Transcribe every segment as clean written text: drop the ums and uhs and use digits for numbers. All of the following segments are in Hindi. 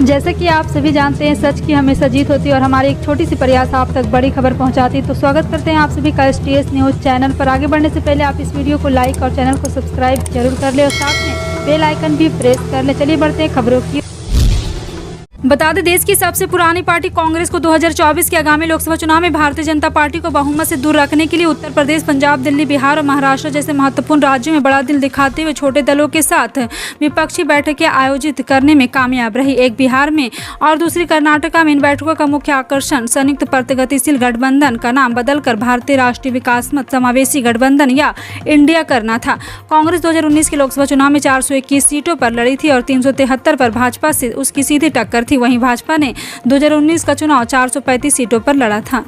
जैसे कि आप सभी जानते हैं, सच की हमेशा जीत होती है और हमारी एक छोटी सी प्रयास आप तक बड़ी खबर पहुंचाती है। तो स्वागत करते हैं आप सभी का STS न्यूज़ चैनल पर। आगे बढ़ने से पहले आप इस वीडियो को लाइक और चैनल को सब्सक्राइब जरूर कर ले और साथ में बेल आइकन भी प्रेस कर ले। चलिए बढ़ते हैं खबरों की। बता दें, देश की सबसे पुरानी पार्टी कांग्रेस को 2024 के आगामी लोकसभा चुनाव में भारतीय जनता पार्टी को बहुमत से दूर रखने के लिए उत्तर प्रदेश, पंजाब, दिल्ली, बिहार और महाराष्ट्र जैसे महत्वपूर्ण राज्यों में बड़ा दिल दिखाते हुए छोटे दलों के साथ विपक्षी बैठकें आयोजित करने में कामयाब रही। एक बिहार में और दूसरी कर्नाटका में इन बैठकों का मुख्य आकर्षण संयुक्त प्रगतिशील गठबंधन का नाम बदलकर भारतीय राष्ट्रीय विकासमत समावेशी गठबंधन या इंडिया करना था। कांग्रेस 2019 के लोकसभा चुनाव में 421 सीटों पर लड़ी थी और 373 पर भाजपा से उसकी सीधी टक्कर थी। वहीं भाजपा ने 2019 का चुनाव 435 सीटों पर लड़ा था।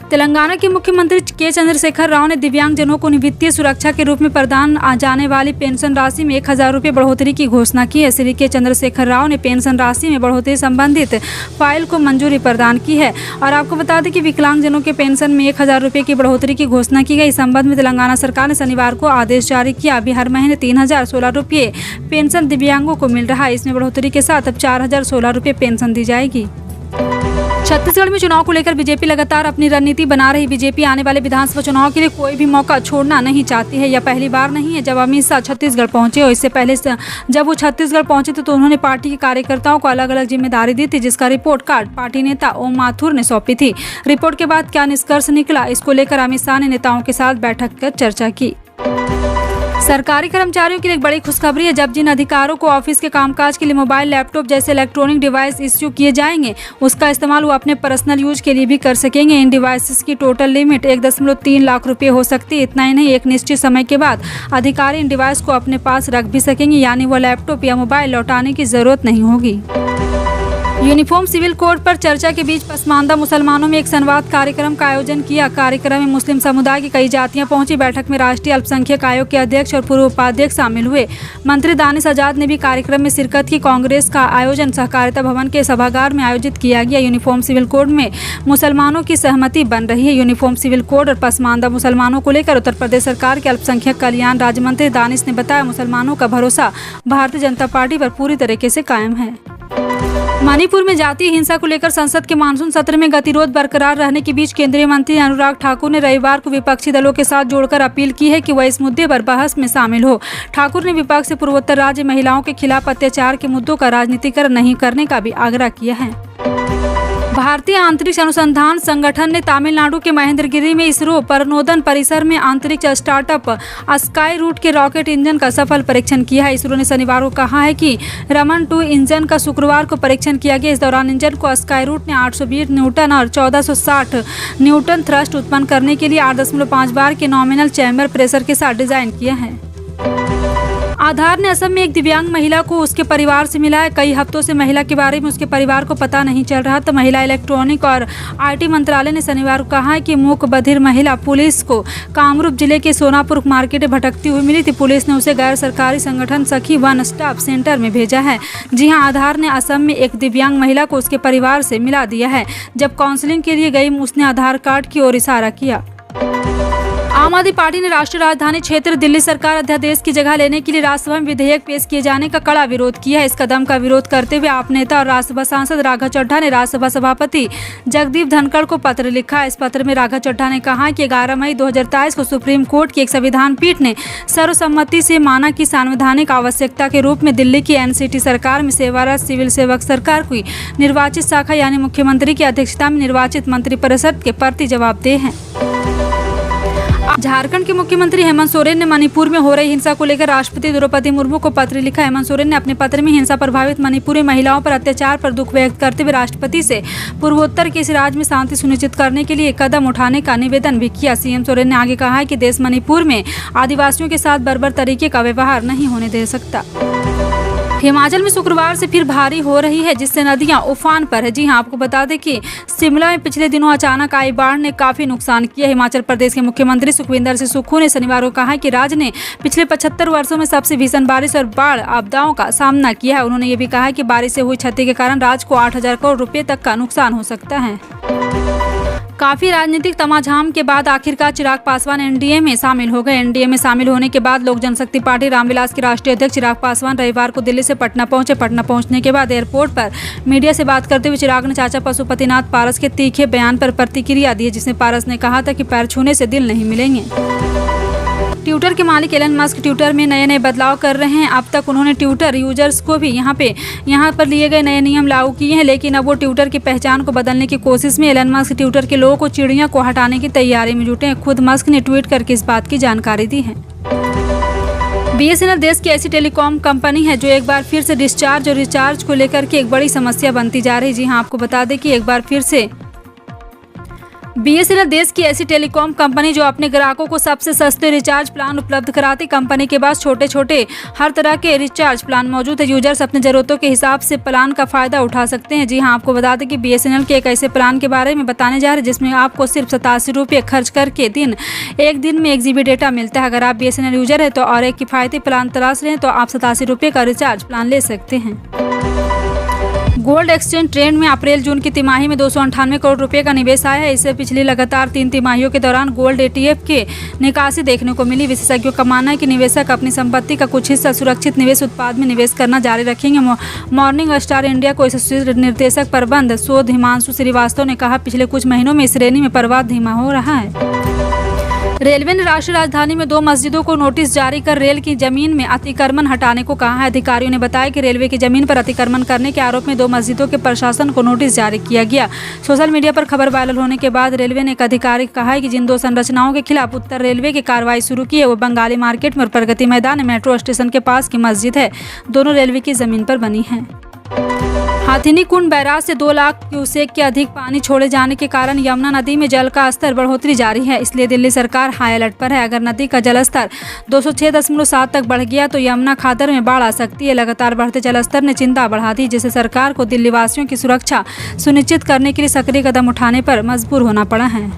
तेलंगाना के मुख्यमंत्री के चंद्रशेखर राव ने दिव्यांगजनों को वित्तीय सुरक्षा के रूप में प्रदान जाने वाली पेंशन राशि में 1000 रुपये बढ़ोतरी की घोषणा की है। श्री के चंद्रशेखर राव ने पेंशन राशि में बढ़ोतरी संबंधित फाइल को मंजूरी प्रदान की है। और आपको बता दें कि विकलांगजनों के पेंशन में 1000 रुपये की बढ़ोतरी की घोषणा की गई। इस संबंध में तेलंगाना सरकार ने शनिवार को आदेश जारी किया। अभी हर महीने 3016 रुपये पेंशन दिव्यांगों को मिल रहा है। इसमें बढ़ोतरी के साथ अब 4016 रुपये पेंशन दी जाएगी। छत्तीसगढ़ में चुनाव को लेकर बीजेपी लगातार अपनी रणनीति बना रही। बीजेपी आने वाले विधानसभा चुनाव के लिए कोई भी मौका छोड़ना नहीं चाहती है। यह पहली बार नहीं है जब अमित शाह छत्तीसगढ़ पहुंचे और इससे पहले जब वो छत्तीसगढ़ पहुंचे तो उन्होंने पार्टी के कार्यकर्ताओं को अलग अलग जिम्मेदारी दी थी, जिसका रिपोर्ट कार्ड पार्टी नेता ओम माथुर ने सौंपी थी। रिपोर्ट के बाद क्या निष्कर्ष निकला, इसको लेकर अमित शाह ने नेताओं के साथ बैठक कर चर्चा की। सरकारी कर्मचारियों के लिए एक बड़ी खुशखबरी है। जब जिन अधिकारों को ऑफिस के कामकाज के लिए मोबाइल, लैपटॉप जैसे इलेक्ट्रॉनिक डिवाइस इश्यू किए जाएंगे, उसका इस्तेमाल वो अपने पर्सनल यूज के लिए भी कर सकेंगे। इन डिवाइसेस की टोटल लिमिट 1.3 लाख रुपये हो सकती है। इतना ही नहीं, एक निश्चित समय के बाद अधिकारी इन डिवाइस को अपने पास रख भी सकेंगे, यानी वो लैपटॉप या मोबाइल लौटाने की जरूरत नहीं होगी। यूनिफॉर्म सिविल कोड पर चर्चा के बीच पसमानदा मुसलमानों में एक संवाद कार्यक्रम का आयोजन किया। कार्यक्रम में मुस्लिम समुदाय की कई जातियां पहुंची। बैठक में राष्ट्रीय अल्पसंख्यक आयोग के अध्यक्ष और पूर्व उपाध्यक्ष शामिल हुए। मंत्री दानिश आजाद ने भी कार्यक्रम में शिरकत की। कांग्रेस का आयोजन सहकारिता भवन के सभागार में आयोजित किया गया। यूनिफॉर्म सिविल कोड में मुसलमानों की सहमति बन रही है। यूनिफॉर्म सिविल कोड और पसमानदा मुसलमानों को लेकर उत्तर प्रदेश सरकार के अल्पसंख्यक कल्याण राज्य मंत्री दानिश ने बताया, मुसलमानों का भरोसा भारतीय जनता पार्टी पर पूरी तरीके से कायम है। मणिपुर में जातीय हिंसा को लेकर संसद के मानसून सत्र में गतिरोध बरकरार रहने के बीच केंद्रीय मंत्री अनुराग ठाकुर ने रविवार को विपक्षी दलों के साथ जोड़कर अपील की है कि वह इस मुद्दे पर बहस में शामिल हो। ठाकुर ने विपक्ष से पूर्वोत्तर राज्य महिलाओं के खिलाफ अत्याचार के मुद्दों का राजनीतिकरण नहीं करने का भी आग्रह किया है। भारतीय अंतरिक्ष अनुसंधान संगठन ने तमिलनाडु के महेंद्रगिरी में इसरो परनोदन परिसर में अंतरिक्ष स्टार्टअप स्काई रूट के रॉकेट इंजन का सफल परीक्षण किया है। इसरो ने शनिवार को कहा है कि रमन 2 इंजन का शुक्रवार को परीक्षण किया गया। इस दौरान इंजन को स्काई रूट ने 820 न्यूटन और 1460 न्यूटन थ्रस्ट उत्पन्न करने के लिए 8.5 बार के नॉमिनल चैम्बर प्रेशर के साथ डिजाइन किया है। आधार ने असम में एक दिव्यांग महिला को उसके परिवार से मिला है। कई हफ्तों से महिला के बारे में उसके परिवार को पता नहीं चल रहा। तो महिला, इलेक्ट्रॉनिक और IT मंत्रालय ने शनिवार को कहा है कि मूक बधिर महिला पुलिस को कामरूप जिले के सोनापुर मार्केट भटकती हुई मिली थी। पुलिस ने उसे गैर सरकारी संगठन सखी वन स्टॉप सेंटर में भेजा है। जी हां, आधार ने असम में एक दिव्यांग महिला को उसके परिवार से मिला दिया है। जब काउंसलिंग के लिए गई, उसने आधार कार्ड की ओर इशारा किया। आम आदमी पार्टी ने राष्ट्रीय राजधानी क्षेत्र दिल्ली सरकार अध्यादेश की जगह लेने के लिए राज्यसभा में विधेयक पेश किए जाने का कड़ा विरोध किया है। इस कदम का विरोध करते हुए आप नेता और राज्यसभा सांसद राघव चड्ढा ने राज्यसभा सभापति जगदीप धनखड़ को पत्र लिखा। इस पत्र में राघव चड्ढा ने कहा कि 11 मई 2023 को सुप्रीम कोर्ट की एक संविधान पीठ ने सर्वसम्मति से माना कि संवैधानिक आवश्यकता के रूप में दिल्ली की NCT सरकार में सेवारत सिविल सेवक सरकार की निर्वाचित शाखा यानी मुख्यमंत्री की अध्यक्षता में निर्वाचित मंत्रिपरिषद के प्रति जवाबदेह हैं। झारखंड के मुख्यमंत्री हेमंत सोरेन ने मणिपुर में हो रही हिंसा को लेकर राष्ट्रपति द्रौपदी मुर्मू को पत्र लिखा। हेमंत सोरेन ने अपने पत्र में हिंसा प्रभावित मणिपुरी महिलाओं पर अत्याचार पर दुख व्यक्त करते हुए राष्ट्रपति से पूर्वोत्तर के इस राज्य में शांति सुनिश्चित करने के लिए कदम उठाने का निवेदन भी किया। CM सोरेन ने आगे कहा है कि देश मणिपुर में आदिवासियों के साथ बर्बर तरीके का व्यवहार नहीं होने दे सकता। हिमाचल में शुक्रवार से फिर भारी हो रही है, जिससे नदियां उफान पर है। जी हां, आपको बता दें कि शिमला में पिछले दिनों अचानक आई बाढ़ ने काफी नुकसान किया। हिमाचल प्रदेश के मुख्यमंत्री सुखविंदर सिंह सुक्खू ने शनिवार को कहा कि राज्य ने पिछले 75 वर्षों में सबसे भीषण बारिश और बाढ़ आपदाओं का सामना किया है। उन्होंने ये भी कहा कि बारिश से हुई क्षति के कारण राज्य को 8,000 करोड़ रुपए तक का नुकसान हो सकता है। काफी राजनीतिक तमाझाम के बाद आखिरकार चिराग पासवान एनडीए में शामिल हो गए। एनडीए में शामिल होने के बाद लोक जनशक्ति पार्टी रामविलास के राष्ट्रीय अध्यक्ष चिराग पासवान रविवार को दिल्ली से पटना पहुंचे। पटना पहुंचने के बाद एयरपोर्ट पर मीडिया से बात करते हुए चिराग ने चाचा पशुपतिनाथ पारस के तीखे बयान पर प्रतिक्रिया दी, जिसमें पारस ने कहा था कि पैर छूने से दिल नहीं मिलेंगे। ट्विटर के मालिक एलन मस्क ट्विटर में नए बदलाव कर रहे हैं। अब तक उन्होंने ट्विटर यूजर्स को भी यहाँ पर लिए गए नए नियम लागू किए हैं, लेकिन अब वो ट्विटर की पहचान को बदलने की कोशिश में एलन मस्क ट्विटर के लोगों को चिड़िया को हटाने की तैयारी में जुटे हैं। खुद मस्क ने ट्वीट करके इस बात की जानकारी दी है। BSNL देश की ऐसी टेलीकॉम कंपनी है जो एक बार फिर से डिस्चार्ज और रिचार्ज को लेकर के एक बड़ी समस्या बनती जा रही है। जी हाँ, आपको बता दें कि एक बार फिर से BSNL देश की ऐसी टेलीकॉम कंपनी जो अपने ग्राहकों को सबसे सस्ते रिचार्ज प्लान उपलब्ध कराती कंपनी के पास छोटे हर तरह के रिचार्ज प्लान मौजूद है। यूजर्स अपने जरूरतों के हिसाब से प्लान का फायदा उठा सकते हैं। जी हाँ, आपको बता दें कि BSNL के एक ऐसे प्लान के बारे में बताने जा रहे हैं जिसमें आपको सिर्फ 87 रुपये खर्च करके एक दिन में 1 GB डेटा मिलता है। अगर आप BSNL यूजर है तो और एक किफ़ायती प्लान तलाश रहे हैं तो आप 87 रुपये का रिचार्ज प्लान ले सकते हैं। गोल्ड एक्सचेंज ट्रेंड में अप्रैल जून की तिमाही में 298 करोड़ रुपए का निवेश आया है। इससे पिछली लगातार 3 तिमाहियों के दौरान गोल्ड ETF के निकासी देखने को मिली। विशेषज्ञों का मानना है कि निवेशक अपनी संपत्ति का कुछ हिस्सा सुरक्षित निवेश उत्पाद में निवेश करना जारी रखेंगे। मॉर्निंग स्टार इंडिया को एसोसिएट निर्देशक प्रबंध शोध हिमांशु श्रीवास्तव ने कहा, पिछले कुछ महीनों में इस श्रेणी में प्रवाह धीमा हो रहा है। रेलवे ने राष्ट्रीय राजधानी में 2 मस्जिदों को नोटिस जारी कर रेल की जमीन में अतिक्रमण हटाने को कहा है। अधिकारियों ने बताया कि रेलवे की जमीन पर अतिक्रमण करने के आरोप में 2 मस्जिदों के प्रशासन को नोटिस जारी किया गया। सोशल मीडिया पर खबर वायरल होने के बाद रेलवे ने एक अधिकारी कहा है कि जिन 2 संरचनाओं के खिलाफ उत्तर रेलवे की कार्रवाई शुरू की है वो बंगाली मार्केट में और प्रगति मैदान मेट्रो स्टेशन के पास की मस्जिद है। दोनों रेलवे की जमीन पर बनी है। हाथिनी कुंड बैराज से 2 लाख क्यूसेक के अधिक पानी छोड़े जाने के कारण यमुना नदी में जल का स्तर बढ़ोतरी जारी है। इसलिए दिल्ली सरकार हाई अलर्ट पर है। अगर नदी का जलस्तर 206.7 तक बढ़ गया तो यमुना खादर में बाढ़ आ सकती है। लगातार बढ़ते जलस्तर ने चिंता बढ़ा दी, जिससे सरकार को दिल्ली वासियों की सुरक्षा सुनिश्चित करने के लिए सक्रिय कदम उठाने पर मजबूर होना पड़ा है।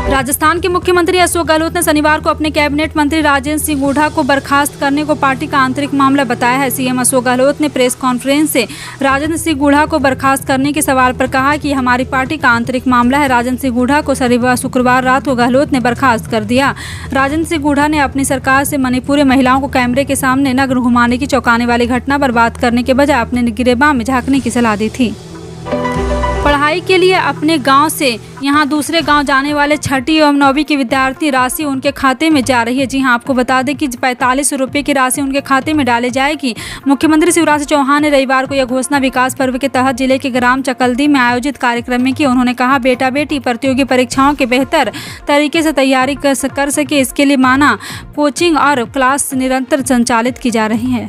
राजस्थान के मुख्यमंत्री अशोक गहलोत ने शनिवार को अपने कैबिनेट मंत्री राजेंद्र सिंह हुड्डा को बर्खास्त करने को पार्टी का आंतरिक मामला बताया है। सीएम अशोक गहलोत ने प्रेस कॉन्फ्रेंस से राजेंद्र सिंह हुड्डा को बर्खास्त करने के सवाल पर कहा कि हमारी पार्टी का आंतरिक मामला है। राजेंद्र सिंह हुड्डा को शुक्रवार रात को गहलोत ने बर्खास्त कर दिया। राजेंद्र सिंह हुड्डा ने अपनी सरकार से मणिपुरी महिलाओं को कैमरे के सामने नग्न घुमाने की चौंकाने वाली घटना पर बात करने के बजाय अपने गिरेबान में झांकने की सलाह दी थी। पढ़ाई के लिए अपने गांव से यहां दूसरे गांव जाने वाले 6वीं एवं 9वीं के विद्यार्थी राशि उनके खाते में जा रही है। जी हां, आपको बता दें कि 45 रुपये की राशि उनके खाते में डाली जाएगी। मुख्यमंत्री शिवराज सिंह चौहान ने रविवार को यह घोषणा विकास पर्व के तहत जिले के ग्राम चकल्दी में आयोजित कार्यक्रम में की। उन्होंने कहा, बेटा बेटी प्रतियोगी परीक्षाओं के बेहतर तरीके से तैयारी कर सके, इसके लिए माना कोचिंग और क्लास निरंतर संचालित की जा रही है।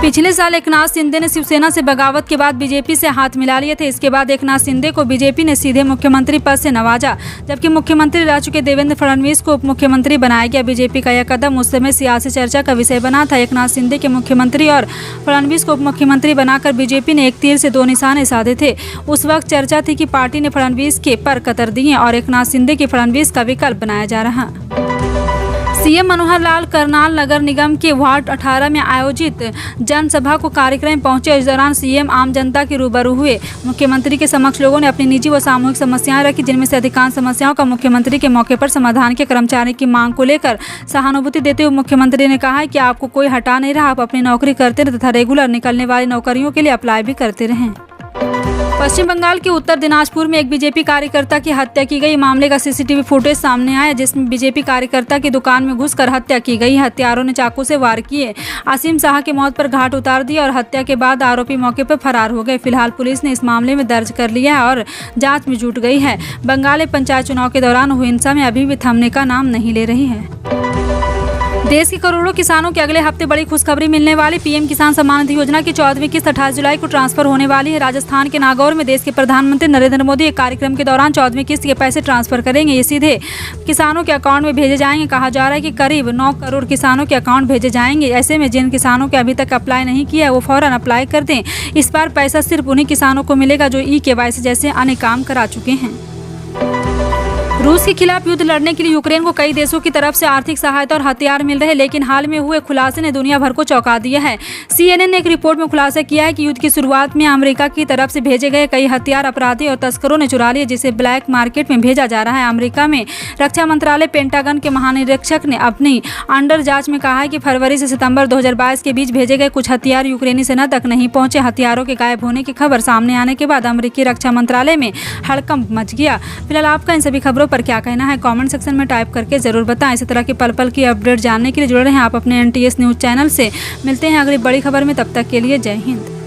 पिछले साल एकनाथ शिंदे ने शिवसेना से बगावत के बाद बीजेपी से हाथ मिला लिए थे। इसके बाद एकनाथ शिंदे को बीजेपी ने सीधे मुख्यमंत्री पद से नवाजा, जबकि मुख्यमंत्री रह चुके देवेंद्र फडणवीस को उप मुख्यमंत्री बनाया गया। बीजेपी का यह कदम उस समय सियासी चर्चा का विषय बना था। एकनाथ शिंदे के मुख्यमंत्री और फडणवीस को उप मुख्यमंत्री बनाकर बीजेपी ने एक तीर से 2 निशाने साधे थे। उस वक्त चर्चा थी कि पार्टी ने फडणवीस के पर कतर दिए और एकनाथ शिंदे के फडणवीस का विकल्प बनाया जा रहा। सीएम मनोहर लाल करनाल नगर निगम के वार्ड 18 में आयोजित जनसभा को कार्यक्रम में पहुंचे। इस दौरान सीएम आम जनता के रूबरू हुए। मुख्यमंत्री के समक्ष लोगों ने अपनी निजी व सामूहिक समस्याएं रखी, जिनमें से अधिकांश समस्याओं का मुख्यमंत्री के मौके पर समाधान के कर्मचारी की मांग को लेकर सहानुभूति देते हुए मुख्यमंत्री ने कहा कि आपको कोई हटा नहीं रहा, आप अपनी नौकरी करते रहे तथा रेगुलर निकलने वाली नौकरियों के लिए अप्लाई भी करते रहें। पश्चिम बंगाल के उत्तर दिनाजपुर में एक बीजेपी कार्यकर्ता की हत्या की गई। मामले का सीसीटीवी फुटेज सामने आया, जिसमें बीजेपी कार्यकर्ता की दुकान में घुसकर हत्या की गई। हत्यारों ने चाकू से वार किए, असीम शाह की मौत पर घाट उतार दिया और हत्या के बाद आरोपी मौके पर फरार हो गए। फिलहाल पुलिस ने इस मामले में दर्ज कर लिया है और जांच में जुट गई है। बंगाल में पंचायत चुनाव के दौरान हुई हिंसा में अभी भी थमने का नाम नहीं ले रही है। देश के करोड़ों किसानों के अगले हफ्ते बड़ी खुशखबरी मिलने वाली। पीएम किसान सम्मान निधि योजना की 14वीं किस्त 28 जुलाई को ट्रांसफर होने वाली है। राजस्थान के नागौर में देश के प्रधानमंत्री नरेंद्र मोदी एक कार्यक्रम के दौरान 14वीं किस्त के पैसे ट्रांसफर करेंगे। ये सीधे किसानों के अकाउंट में भेजे जाएंगे। कहा जा रहा है कि करीब 9 करोड़ किसानों के अकाउंट भेजे जाएंगे। ऐसे में जिन किसानों के अभी तक अप्लाई नहीं किया है वो फौरन अप्लाई कर दें। इस बार पैसा सिर्फ उन्हीं किसानों को मिलेगा जो EKYC जैसे अन्य काम करा चुके हैं। रूस के खिलाफ युद्ध लड़ने के लिए यूक्रेन को कई देशों की तरफ से आर्थिक सहायता और हथियार मिल रहे, लेकिन हाल में हुए खुलासे ने दुनिया भर को चौंका दिया है। CNN ने एक रिपोर्ट में खुलासा किया है कि युद्ध की शुरुआत में अमेरिका की तरफ से भेजे गए कई हथियार अपराधी और तस्करों ने चुरा लिए, जिसे ब्लैक मार्केट में भेजा जा रहा है। अमेरिका में रक्षा मंत्रालय पेंटागन के महानिरीक्षक ने अपनी अंडर जांच में कहा है कि फरवरी से सितंबर 2022 के बीच भेजे गए कुछ हथियार यूक्रेनी सेना तक नहीं पहुंचे। हथियारों के गायब होने की खबर सामने आने के बाद अमेरिकी रक्षा मंत्रालय में हड़कंप मच गया। फिलहाल आपका इन सभी खबरों पर क्या कहना है, कमेंट सेक्शन में टाइप करके जरूर बताएं। इसी तरह की पल पल की अपडेट जानने के लिए जुड़े रहें आप अपने NTS न्यूज़ चैनल से। मिलते हैं अगली बड़ी खबर में, तब तक के लिए जय हिंद।